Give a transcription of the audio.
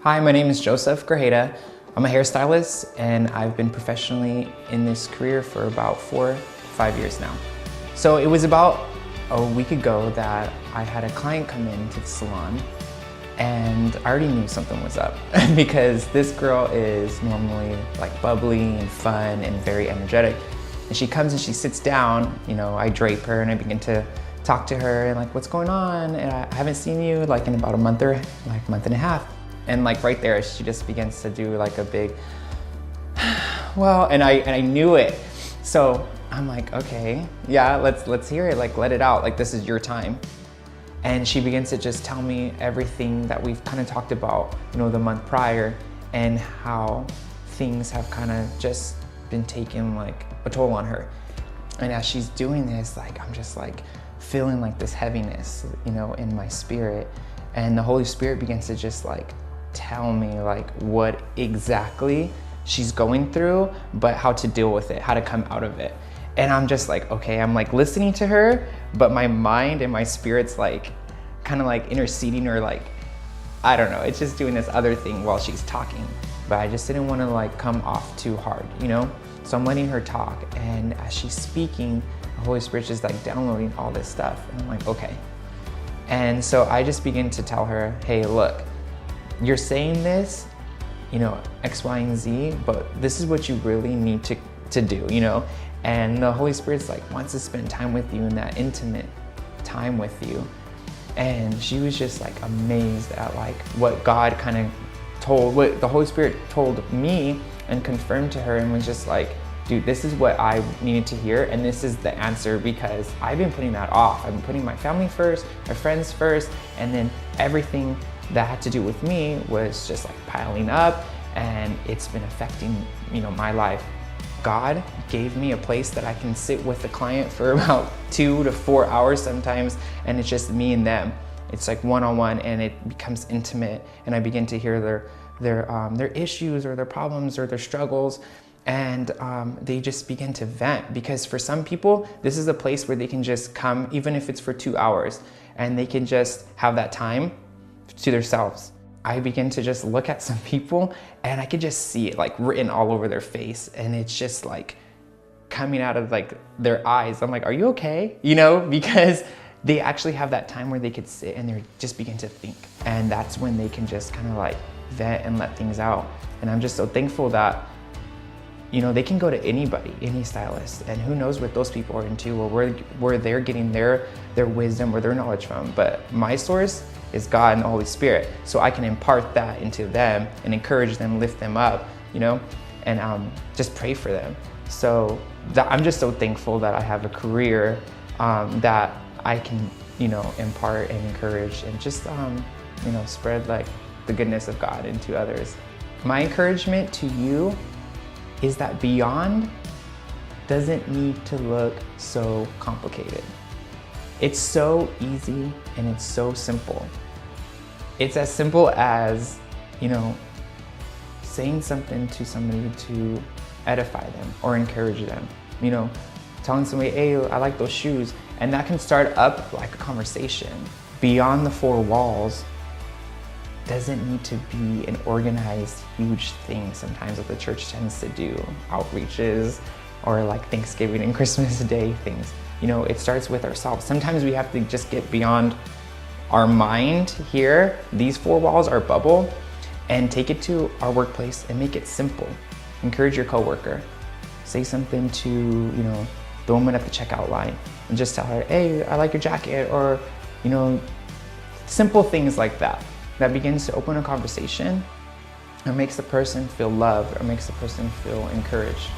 Hi, my name is Joseph Grajeda. I'm a hairstylist and I've been professionally in this career for about 4 to 5 years now. So it was about a week ago that I had a client come into the salon and I already knew something was up because this girl is normally like bubbly and fun and very energetic. And she comes and she sits down, I drape her and I begin to talk to her and like, what's going on? And I haven't seen you like in about a month and a half. And like right there, she just begins to do like a big, well, and I knew it. So I'm like, okay, yeah, let's hear it. Like, let it out. Like, this is your time. And she begins to just tell me everything that we've kind of talked about, the month prior, and how things have kind of just been taking like a toll on her. And as she's doing this, like, I'm just like feeling like this heaviness, in my spirit. And the Holy Spirit begins to just like tell me like what exactly she's going through, but how to deal with it, how to come out of it. And I'm just like, okay, I'm like listening to her, but my mind and my spirit's like kind of like interceding, or like, I don't know, it's just doing this other thing while she's talking. But I just didn't want to like come off too hard, So I'm letting her talk, and as she's speaking, the Holy Spirit's just like downloading all this stuff. And I'm like, okay. And so I just begin to tell her, hey, look, you're saying this, X, Y, and Z, but this is what you really need to do, And the Holy Spirit's like wants to spend time with you in that intimate time with you. And she was just like amazed at like what God kind of what the Holy Spirit told me and confirmed to her, and was just like, dude, this is what I needed to hear, and this is the answer, because I've been putting that off. I've been putting my family first, my friends first, and then everything that had to do with me was just like piling up, and it's been affecting, my life. God gave me a place that I can sit with the client for about 2 to 4 hours sometimes, and it's just me and them. It's like one-on-one, and it becomes intimate, and I begin to hear their issues or their problems or their struggles, and they just begin to vent. Because for some people, this is a place where they can just come, even if it's for 2 hours, and they can just have that time to themselves. I begin to just look at some people and I could just see it like written all over their face, and it's just like coming out of like their eyes. I'm like, are you okay? Because they actually have that time where they could sit and they just begin to think. And that's when they can just kind of like vent and let things out. And I'm just so thankful that they can go to anybody, any stylist, and who knows what those people are into, or where they're getting their wisdom or their knowledge from. But my source is God and the Holy Spirit. So I can impart that into them and encourage them, lift them up, and just pray for them. So I'm just so thankful that I have a career that I can, impart and encourage and just, spread like the goodness of God into others. My encouragement to you is that beyond doesn't need to look so complicated. It's so easy and it's so simple. It's as simple as, saying something to somebody to edify them or encourage them. Telling somebody, hey, I like those shoes. And that can start up like a conversation. Beyond the 4 walls doesn't need to be an organized, huge thing sometimes that the church tends to do, outreaches or like Thanksgiving and Christmas Day things. It starts with ourselves. Sometimes we have to just get beyond our mind here, these 4 walls, our bubble, and take it to our workplace and make it simple. Encourage your coworker. Say something to, the woman at the checkout line, and just tell her, hey, I like your jacket, or, simple things like that. That begins to open a conversation and makes the person feel loved or makes the person feel encouraged.